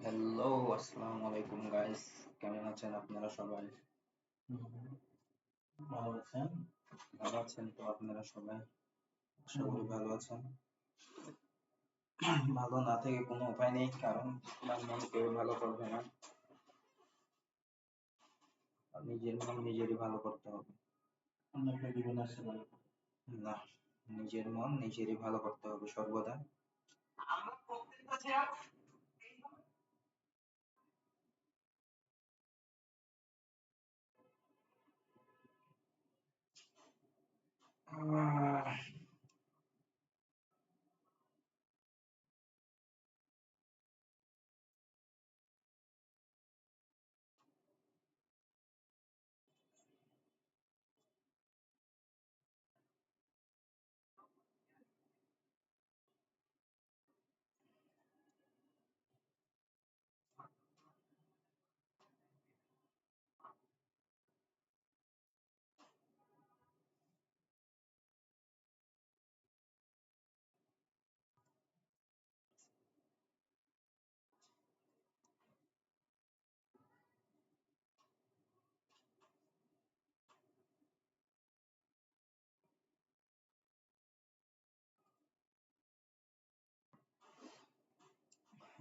Hello, আসসালামু আলাইকুম guys. কেমন আছেন আপনারা সবাই? ভালো আছেন? ভালো আছেন তো আপনারা সবাই? আশা করি ভালো আছেন। ভালো না থেকে কোনো উপায় নেই, কারণ আপনার মন কেউ ভালো করবে না। আর নিজের মন নিজেরই ভালো করতে হবে। অন্যকে দিবেন আশীর্বাদ। না, নিজের মন নিজেরই ভালো করতে হবে সর্বদা। আহ,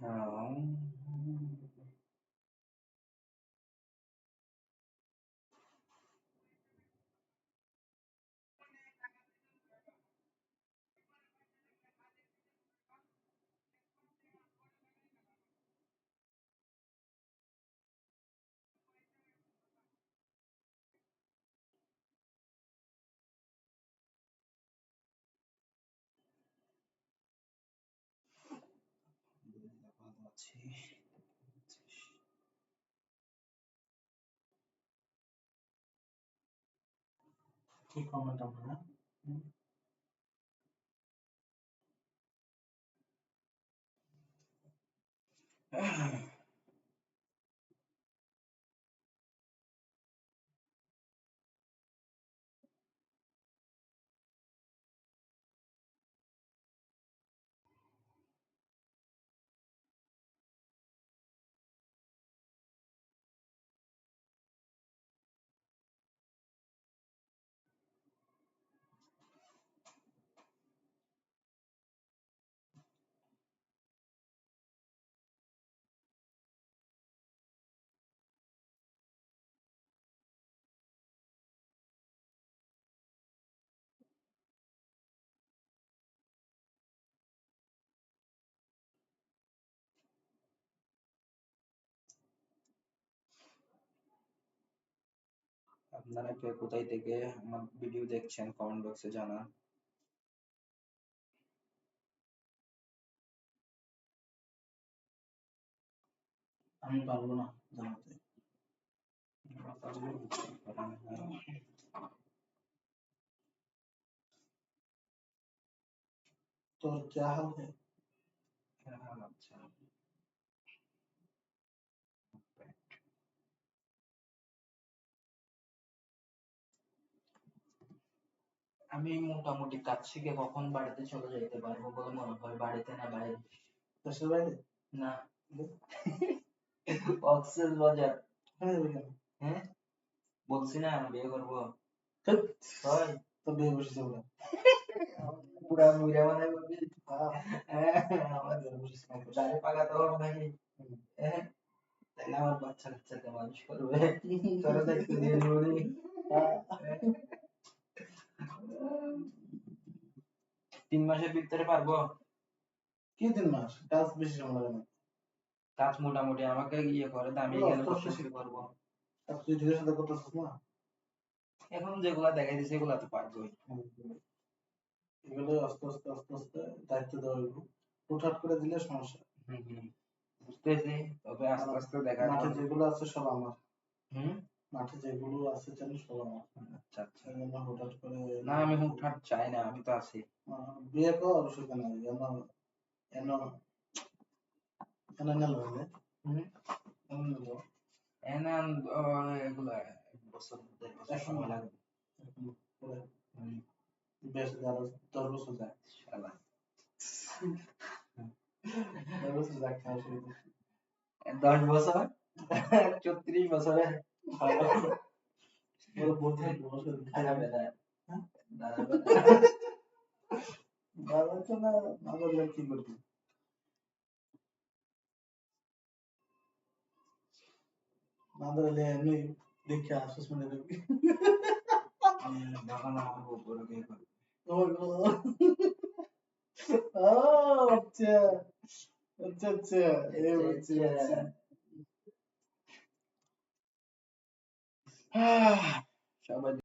হ্যাঁ, ভালো আছি। কি কমেন্ট আপনারা? আপনারা কে কোথায় থেকে আমার ভিডিও দেখছেন কমেন্ট বক্সে জানান। আমি পারবো না জানাতে। तो क्या हाल है? আচ্ছা, আমি মোটামুটি কাজ শিখে কখন বাড়িতে চলে যেতে পারবো বলে মনে হয়? বাড়িতে না বাইরে? দেশের বাইরে? না, কক্সেস বাজার। ওখানে যাবে কেন? হ্যাঁ, বলছি না আমি বিয়ে করবো। ধ্যাৎ, হয় তো বিয়ে বসেছে ওরা। পুরা মুড়া বানাই বলবি। হ্যাঁ, আমার বিয়ে বসেছে নাকি? দাড়ি পাকাতে হবে নাকি? হুম। তাহলে আমার বাচ্চা কাচ্চাকে মানুষ করবে, তোরা দায়িত্ব দিয়ে দিবো নি। আহ, 3 মাসের ভিতরে পারবো? কি 3 মাস? কাজ বেশি সময় লাগে না। কাজ মোটামুটি আমাকে ইয়ে করে তো আমি ওগুলো এখানে আস্তে বসে আস্তে বসে শিখতে করবো। হবে। আর তুই ধীরে সাথে করতেছিস না? এখন যেগুলা দেখাই দিছে এগুলা তো পারবোই। হুম। এগুলো আস্তে আস্তে আস্তে আস্তে দায়িত্ব দেওয়া হইব। হুটহাট করে দিলে সমস্যা। হম হম, বুঝতেছি, তবে আস্তে কারণ আস্তে দেখার মাঠে পর। যেগুলো আছে সব আমার। হম, মাঠে যেগুলো আছে জানিস সব আমার। আচ্ছা আচ্ছা। এই জন্য হুটহাট করে না, আমি হুটহাট চাই না, আমি তো আছি। বিয়ে কর সেখানে যেন এন এন এন হইলে হম, এন নিল এনান এগুলা 1 বছর 1.5 বছর এখন সময় না লাগবে। এখন পরে হম, বেশ 10 বছর যায়। শালা। 10 বছর যাক খাওয়া শুরু করছি। 10 বছর 34 বছরে ভালো ওরা বলতে বসে দাঁড়াবে না। হ্যাঁ? দাঁড়াবে না। দাঁড়াচ্ছে না, না দাঁড়ালে কি করবি? না দাঁড়ালে এমনি দেখে আশ্বাস মনে রাখবি। যখন আমার উপরে বিয়ে করবে। ও গো। ও আচ্ছা আচ্ছা আচ্ছা এই বুঝছি বুঝছি। সবাই